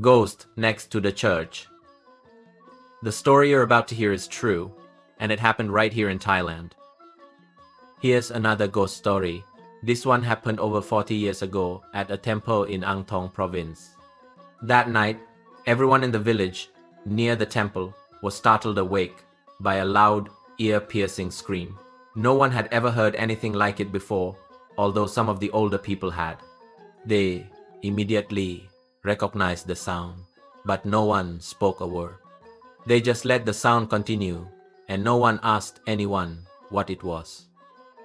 Ghost next to the church. The story you're about to hear is true, and it happened right here in Thailand. Here's another ghost story. This one happened over 40 years ago at a temple in Ang Thong province. That night, everyone in the village near the temple was startled awake by a loud, ear-piercing scream. No one had ever heard anything like it before, although some of the older people had. They immediately recognized the sound, but no one spoke a word. They just let the sound continue, and no one asked anyone what it was.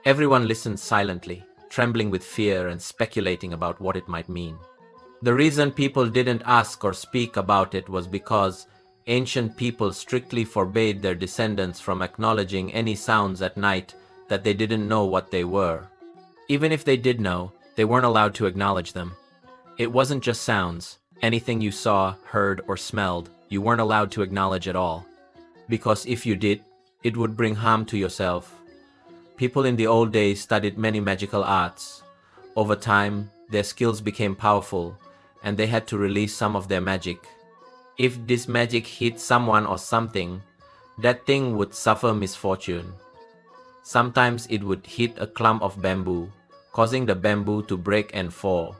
Everyone listened silently, trembling with fear and speculating about what it might mean. The reason people didn't ask or speak about it was because ancient people strictly forbade their descendants from acknowledging any sounds at night that they didn't know what they were. Even if they did know, they weren't allowed to acknowledge them. It wasn't just sounds. Anything you saw, heard, or smelled, you weren't allowed to acknowledge at all. Because if you did, it would bring harm to yourself. People in the old days studied many magical arts. Over time, their skills became powerful, and they had to release some of their magic. If this magic hit someone or something, that thing would suffer misfortune. Sometimes it would hit a clump of bamboo, causing the bamboo to break and fall.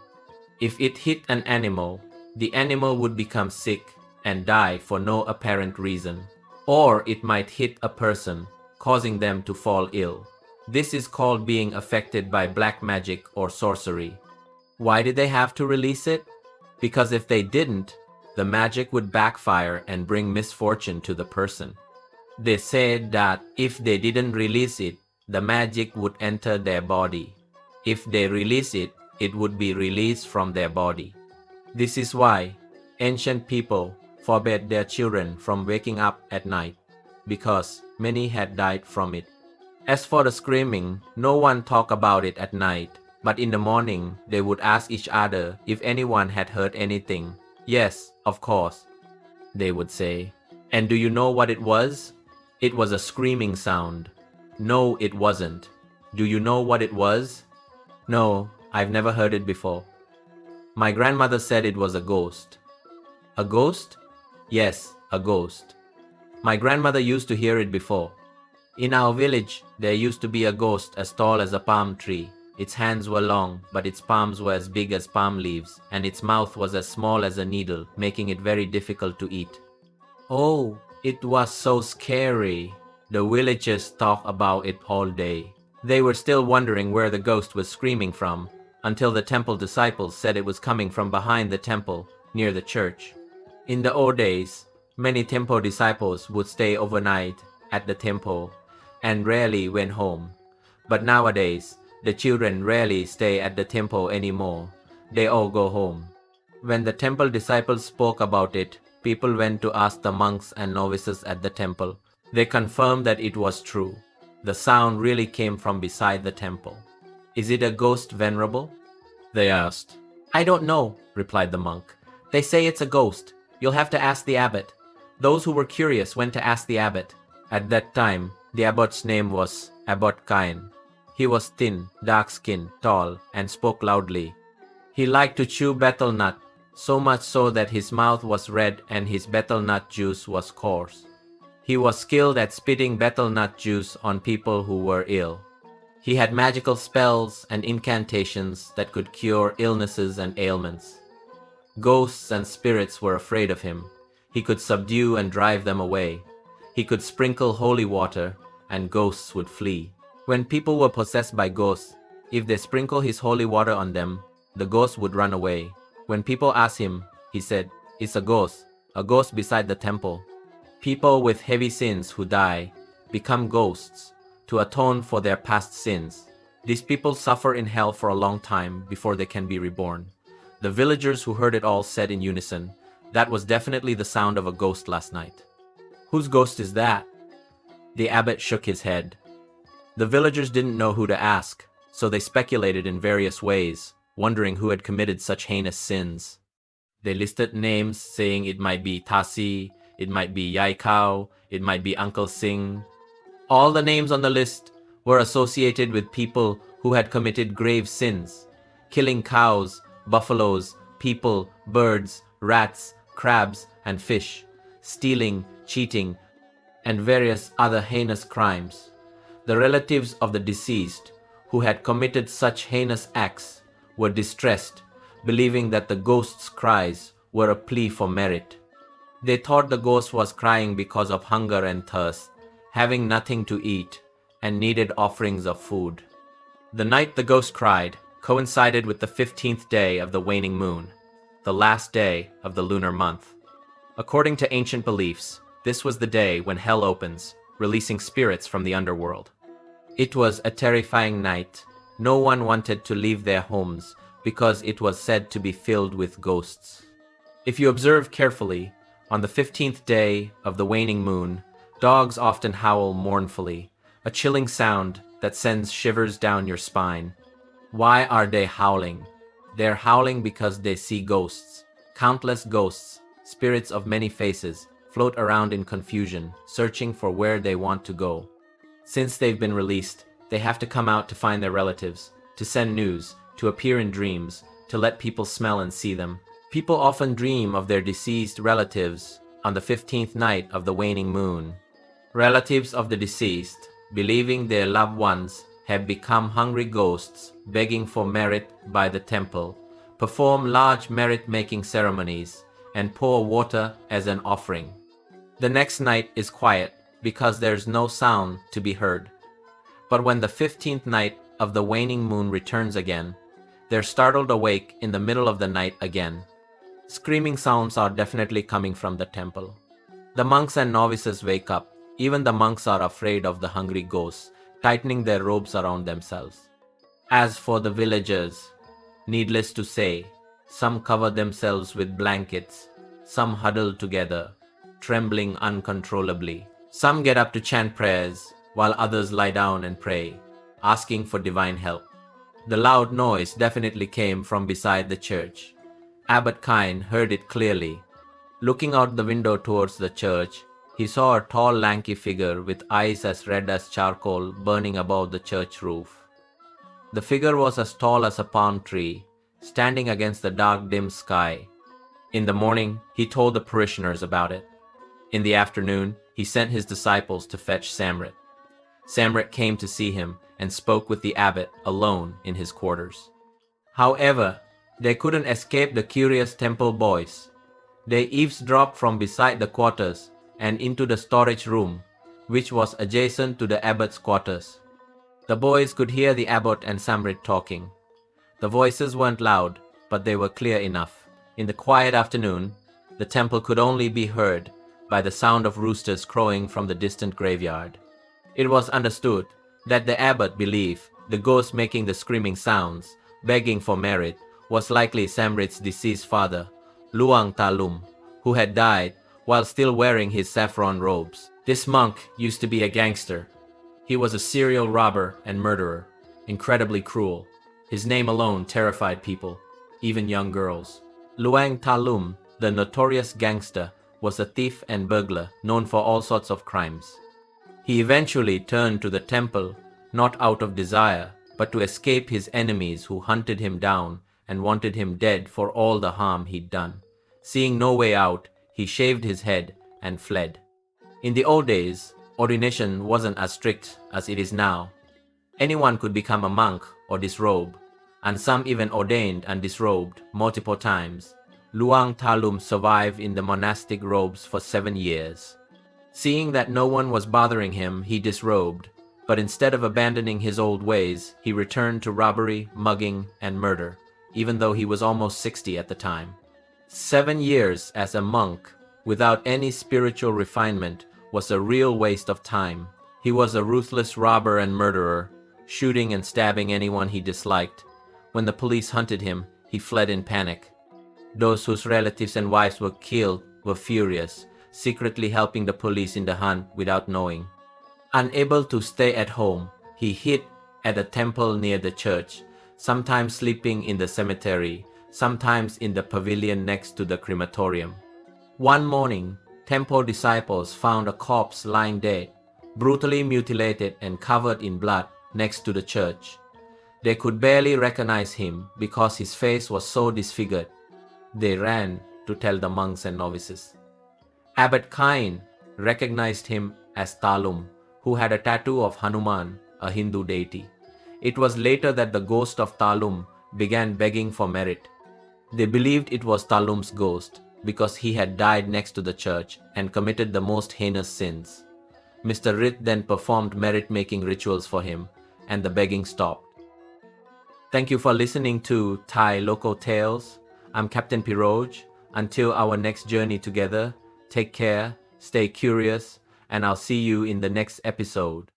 If it hit an animal, the animal would become sick and die for no apparent reason. Or it might hit a person, causing them to fall ill. This is called being affected by black magic or sorcery. Why did they have to release it? Because if they didn't, the magic would backfire and bring misfortune to the person. They said that if they didn't release it, the magic would enter their body. If they release it, it would be released from their body. This is why ancient people forbade their children from waking up at night, because many had died from it. As for the screaming, no one talked about it at night, but in the morning they would ask each other if anyone had heard anything. Yes, of course, they would say. And do you know what it was? It was a screaming sound. No, it wasn't. Do you know what it was? No, I've never heard it before. My grandmother said it was a ghost. A ghost? Yes, a ghost. My grandmother used to hear it before. In our village, there used to be a ghost as tall as a palm tree. Its hands were long, but its palms were as big as palm leaves, and its mouth was as small as a needle, making it very difficult to eat. Oh, it was so scary. The villagers talked about it all day. They were still wondering where the ghost was screaming from, until the temple disciples said it was coming from behind the temple, near the church. In the old days, many temple disciples would stay overnight at the temple and rarely went home. But nowadays, the children rarely stay at the temple anymore. They all go home. When the temple disciples spoke about it, people went to ask the monks and novices at the temple. They confirmed that it was true. The sound really came from beside the temple. Is it a ghost, Venerable? They asked. I don't know, replied the monk. They say it's a ghost. You'll have to ask the abbot. Those who were curious went to ask the abbot. At that time, the abbot's name was Abbot Kaen. He was thin, dark-skinned, tall, and spoke loudly. He liked to chew betel nut, so much so that his mouth was red and his betel nut juice was coarse. He was skilled at spitting betel nut juice on people who were ill. He had magical spells and incantations that could cure illnesses and ailments. Ghosts and spirits were afraid of him. He could subdue and drive them away. He could sprinkle holy water, and ghosts would flee. When people were possessed by ghosts, if they sprinkle his holy water on them, the ghost would run away. When people asked him, he said, "It's a ghost beside the temple." People with heavy sins who die become ghosts to atone for their past sins. These people suffer in hell for a long time before they can be reborn. The villagers who heard it all said in unison, "That was definitely the sound of a ghost last night." Whose ghost is that? The abbot shook his head. The villagers didn't know who to ask, so they speculated in various ways, wondering who had committed such heinous sins. They listed names saying it might be Tasi, it might be Yai Kao, it might be Uncle Singh. All the names on the list were associated with people who had committed grave sins, killing cows, buffaloes, people, birds, rats, crabs and fish, stealing, cheating, and various other heinous crimes. The relatives of the deceased, who had committed such heinous acts, were distressed, believing that the ghost's cries were a plea for merit. They thought the ghost was crying because of hunger and thirst, having nothing to eat, and needed offerings of food. The night the ghost cried coincided with the 15th day of the waning moon, the last day of the lunar month. According to ancient beliefs, this was the day when hell opens, releasing spirits from the underworld. It was a terrifying night. No one wanted to leave their homes because it was said to be filled with ghosts. If you observe carefully, on the 15th day of the waning moon, dogs often howl mournfully, a chilling sound that sends shivers down your spine. Why are they howling? They're howling because they see ghosts. Countless ghosts, spirits of many faces, float around in confusion, searching for where they want to go. Since they've been released, they have to come out to find their relatives, to send news, to appear in dreams, to let people smell and see them. People often dream of their deceased relatives on the 15th night of the waning moon. Relatives of the deceased, believing their loved ones have become hungry ghosts begging for merit by the temple, perform large merit-making ceremonies, and pour water as an offering. The next night is quiet because there's no sound to be heard. But when the 15th night of the waning moon returns again, they're startled awake in the middle of the night again. Screaming sounds are definitely coming from the temple. The monks and novices wake up. Even the monks are afraid of the hungry ghosts, tightening their robes around themselves. As for the villagers, needless to say, some cover themselves with blankets, some huddle together, trembling uncontrollably. Some get up to chant prayers, while others lie down and pray, asking for divine help. The loud noise definitely came from beside the church. Abbot Kaen heard it clearly. Looking out the window towards the church, he saw a tall, lanky figure with eyes as red as charcoal burning above the church roof. The figure was as tall as a palm tree, standing against the dark, dim sky. In the morning, he told the parishioners about it. In the afternoon, he sent his disciples to fetch Samrit. Samrit came to see him and spoke with the abbot alone in his quarters. However, they couldn't escape the curious temple boys. They eavesdropped from beside the quarters and into the storage room, which was adjacent to the abbot's quarters. The boys could hear the abbot and Samrit talking. The voices weren't loud, but they were clear enough. In the quiet afternoon, the temple could only be heard by the sound of roosters crowing from the distant graveyard. It was understood that the abbot believed the ghost making the screaming sounds, begging for merit, was likely Samrit's deceased father, Luang Ta Lum, who had died while still wearing his saffron robes. This monk used to be a gangster. He was a serial robber and murderer, incredibly cruel. His name alone terrified people, even young girls. Luang Ta Lum, the notorious gangster, was a thief and burglar known for all sorts of crimes. He eventually turned to the temple, not out of desire, but to escape his enemies who hunted him down and wanted him dead for all the harm he'd done. Seeing no way out, he shaved his head and fled. In the old days, ordination wasn't as strict as it is now. Anyone could become a monk or disrobe, and some even ordained and disrobed multiple times. Luang Ta Lum survived in the monastic robes for 7 years. Seeing that no one was bothering him, he disrobed, but instead of abandoning his old ways, he returned to robbery, mugging, and murder, even though he was almost 60 at the time. 7 years as a monk without any spiritual refinement was a real waste of time. He was a ruthless robber and murderer, shooting and stabbing anyone he disliked. When the police hunted him, he fled in panic. Those whose relatives and wives were killed were furious, secretly helping the police in the hunt without knowing. Unable to stay at home, he hid at a temple near the church, sometimes sleeping in the cemetery, sometimes in the pavilion next to the crematorium. One morning, temple disciples found a corpse lying dead, brutally mutilated and covered in blood next to the church. They could barely recognize him because his face was so disfigured. They ran to tell the monks and novices. Abbot Kaen recognized him as Ta Lum, who had a tattoo of Hanuman, a Hindu deity. It was later that the ghost of Ta Lum began begging for merit. They believed it was Ta Lum's ghost because he had died next to the church and committed the most heinous sins. Mr. Rit then performed merit-making rituals for him, and the begging stopped. Thank you for listening to Thai Local Tales. I'm Captain Piroj. Until our next journey together, take care, stay curious, and I'll see you in the next episode.